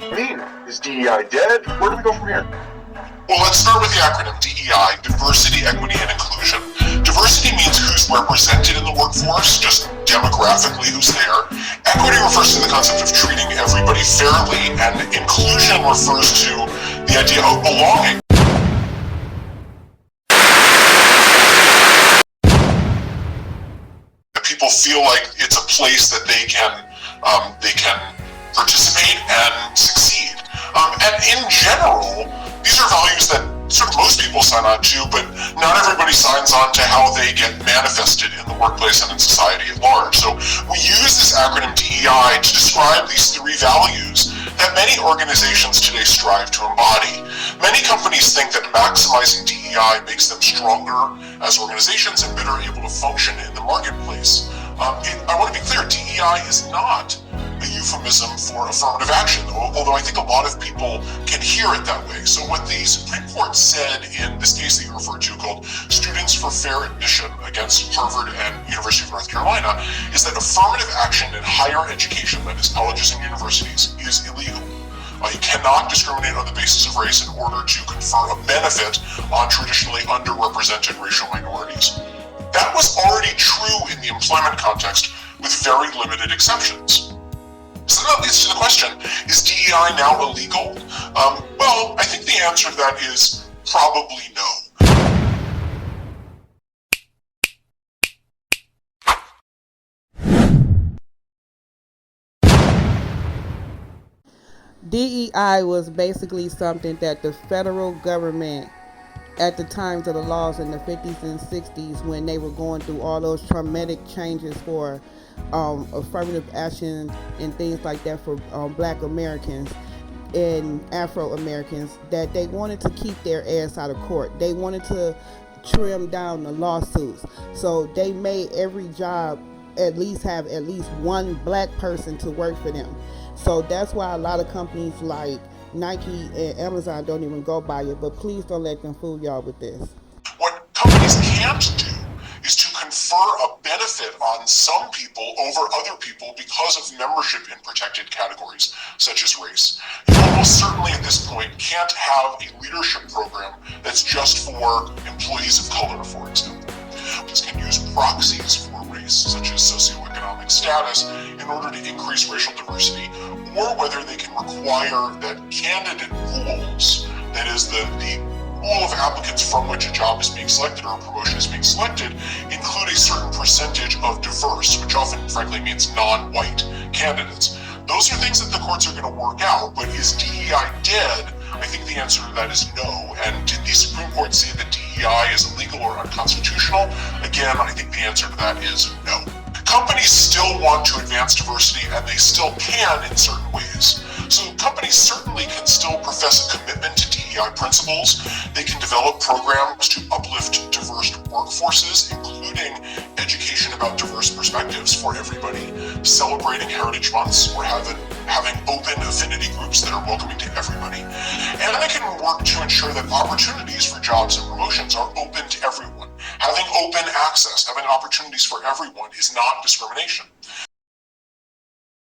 Is DEI dead? Where do we go from here? Well, let's start with the acronym DEI, Diversity, Equity, and Inclusion. Diversity means who's represented in the workforce, just demographically who's there. Equity refers to the concept of treating everybody fairly, and inclusion refers to the idea of belonging. That people feel like it's a place that they can participate and succeed. And in general, these are values that sort of most people sign on to, but not everybody signs on to how they get manifested in the workplace and in society at large. So we use this acronym DEI to describe these three values that many organizations today strive to embody. Many companies think that maximizing DEI makes them stronger as organizations and better able to function in the marketplace. I want to be clear, DEI is not a euphemism for affirmative action, although I think a lot of people can hear it that way. So what the Supreme Court said in this case that you referred to, called Students for Fair Admission against Harvard and University of North Carolina, is that affirmative action in higher education, that is colleges and universities, is illegal. You cannot discriminate on the basis of race in order to confer a benefit on traditionally underrepresented racial minorities. That was already true in the employment context with very limited exceptions. So that leads to the question, is DEI now illegal? Well, I think the answer to that is probably no. DEI was basically something that the federal government, at the times of the laws in the 50s and 60s, when they were going through all those traumatic changes for affirmative action and things like that for Black Americans and Afro Americans, that they wanted to keep their ass out of court. They wanted to trim down the lawsuits. So they made every job at least have at least one Black person to work for them. So that's why a lot of companies like Nike and Amazon don't even go by it, but please don't let them fool y'all with this. What companies can't do is to confer a benefit on some people over other people because of membership in protected categories, such as race. You almost certainly at this point can't have a leadership program that's just for employees of color, for example. Companies can use proxies for race, such as socioeconomic status, in order to increase racial diversity, or whether they can require that candidate pools, that is the pool of applicants from which a job is being selected or a promotion is being selected, include a certain percentage of diverse, which often frankly means non-white candidates. Those are things that the courts are going to work out, but is DEI dead? I think the answer to that is no. And did the Supreme Court say that DEI is illegal or unconstitutional? Again, I think the answer to that is no. Companies still want to advance diversity, and they still can in certain ways. So companies certainly can still profess a commitment to DEI principles. They can develop programs to uplift diverse workforces, including education about diverse perspectives for everybody, celebrating heritage months, or having open affinity groups that are welcoming to everybody. And they can work to ensure that opportunities for jobs and promotions are open to everyone. Having open access, having opportunities for everyone is not discrimination.